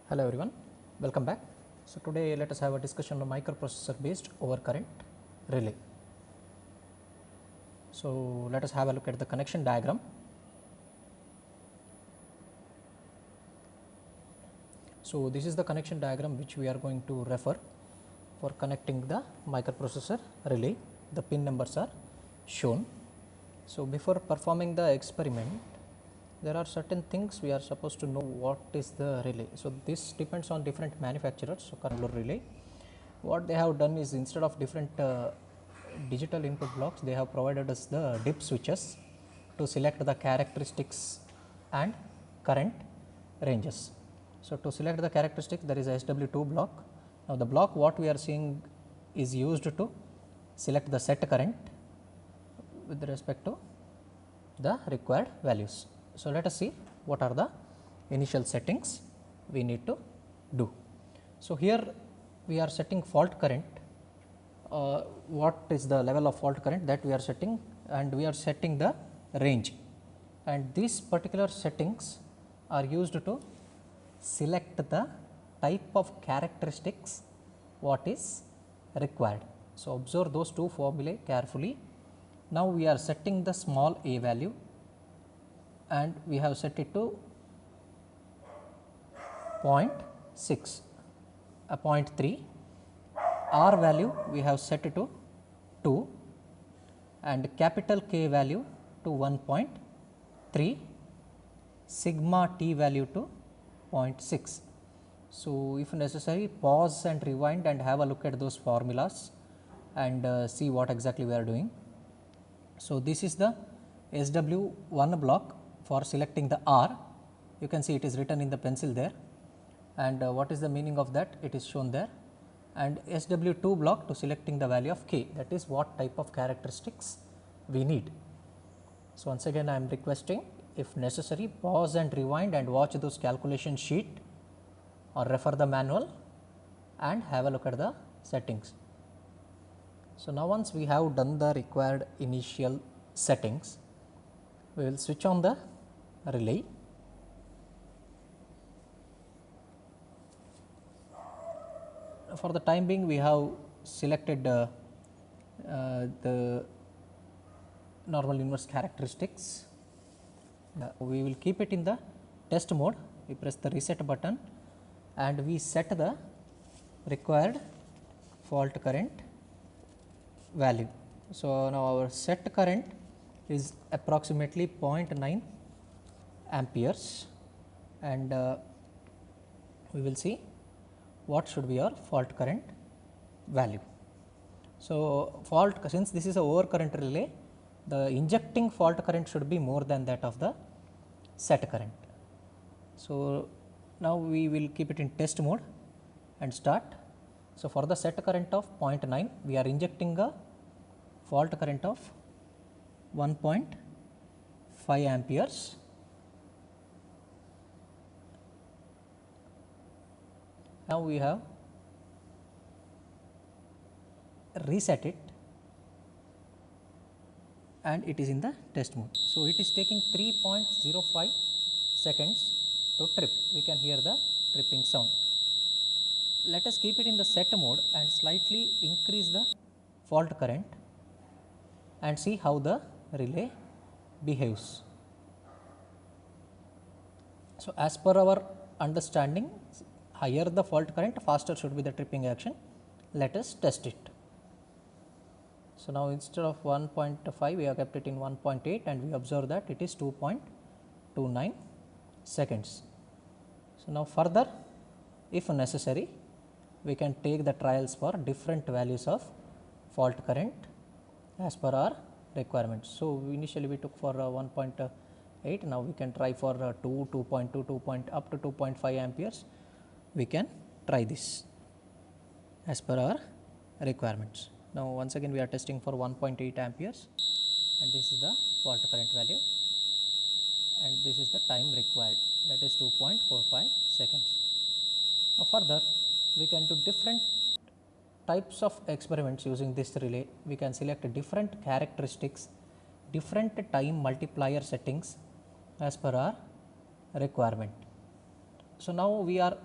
Hello everyone, welcome back. So today let us have a discussion on microprocessor based overcurrent relay. So let us have a look at the connection diagram. So this is the connection diagram which we are going to refer for connecting the microprocessor relay. The pin numbers are shown. So before performing the experiment, there are certain things we are supposed to know what is the relay. So this depends on different manufacturers. So current relay, what they have done is instead of different digital input blocks, they have provided us the dip switches to select the characteristics and current ranges. So to select the characteristics, there is a SW2 block. Now the block what we are seeing is used to select the set current with respect to the required values. So let us see what are the initial settings we need to do. So here we are setting fault current, what is the level of fault current that we are setting, and we are setting the range, and these particular settings are used to select the type of characteristics what is required. So observe those two formulae carefully. Now we are setting the small a value and we have set it to 0.6, 0.3, R value we have set it to 2 and capital K value to 1.3, sigma T value to 0.6. So if necessary, pause and rewind and have a look at those formulas and see what exactly we are doing. So this is the SW1 block for selecting the R. You can see it is written in the pencil there, and what is the meaning of that, it is shown there, and SW2 block to selecting the value of K, that is what type of characteristics we need. So once again I am requesting, if necessary, pause and rewind and watch those calculation sheet or refer the manual and have a look at the settings. So now once we have done the required initial settings, we will switch on the relay. For the time being, we have selected the normal inverse characteristics. We will keep it in the test mode. We press the reset button and we set the required fault current value. So now our set current is approximately 0.9 amperes, and we will see what should be our fault current value. So fault, since this is a overcurrent relay, the injecting fault current should be more than that of the set current. So now we will keep it in test mode and start. So for the set current of 0.9, we are injecting a fault current of 1.5 amperes. Now we have reset it and it is in the test mode. So it is taking 3.05 seconds to trip. We can hear the tripping sound. Let us keep it in the set mode and slightly increase the fault current and see how the relay behaves. So as per our understanding, higher the fault current, faster should be the tripping action. Let us test it. So now instead of 1.5, we have kept it in 1.8 and we observe that it is 2.29 seconds. So now further, if necessary, we can take the trials for different values of fault current as per our requirements. So initially we took for 1.8, now we can try for 2, 2.2, up to 2.5 amperes. We can try this as per our requirements. Now once again we are testing for 1.8 amperes and this is the fault current value and this is the time required, that is 2.45 seconds. Now further we can do different types of experiments using this relay. We can select different characteristics, different time multiplier settings as per our requirement. So now we are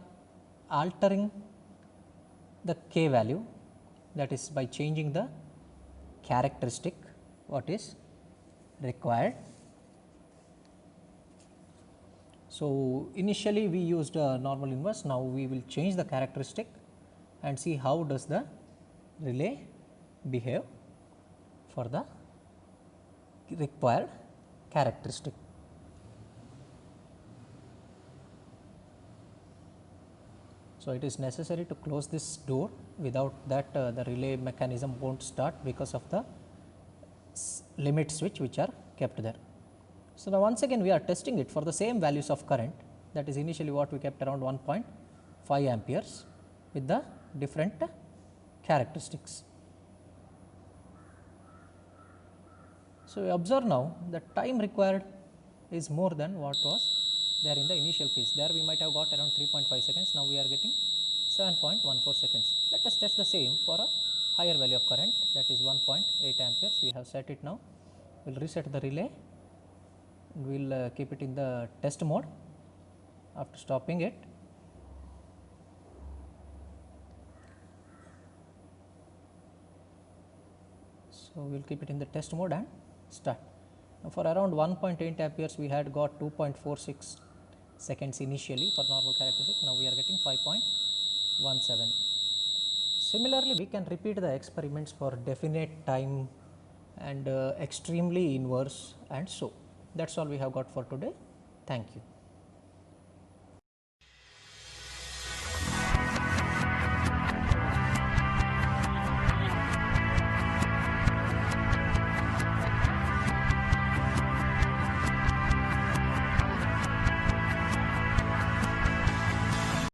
altering the k value, that is by changing the characteristic what is required. So, initially we used a normal inverse, now we will change the characteristic and see how does the relay behave for the required characteristic. So, it is necessary to close this door, without that the relay mechanism will not start because of the limit switch which are kept there. So, now once again we are testing it for the same values of current, that is initially what we kept around 1.5 amperes with the different characteristics. So, we observe now the time required is more than what was there in the initial case. There we might have got around 3.5 seconds, now we are getting 7.14 seconds. Let us test the same for a higher value of current, that is 1.8 amperes. We have set it now. We will reset the relay and we will keep it in the test mode. After stopping it, so we will keep it in the test mode and start. Now, for around 1.8 amperes we had got 2.46 seconds initially for normal characteristic, now we are getting 5.17. Similarly, we can repeat the experiments for definite time and extremely inverse, and so that is all we have got for today. Thank you.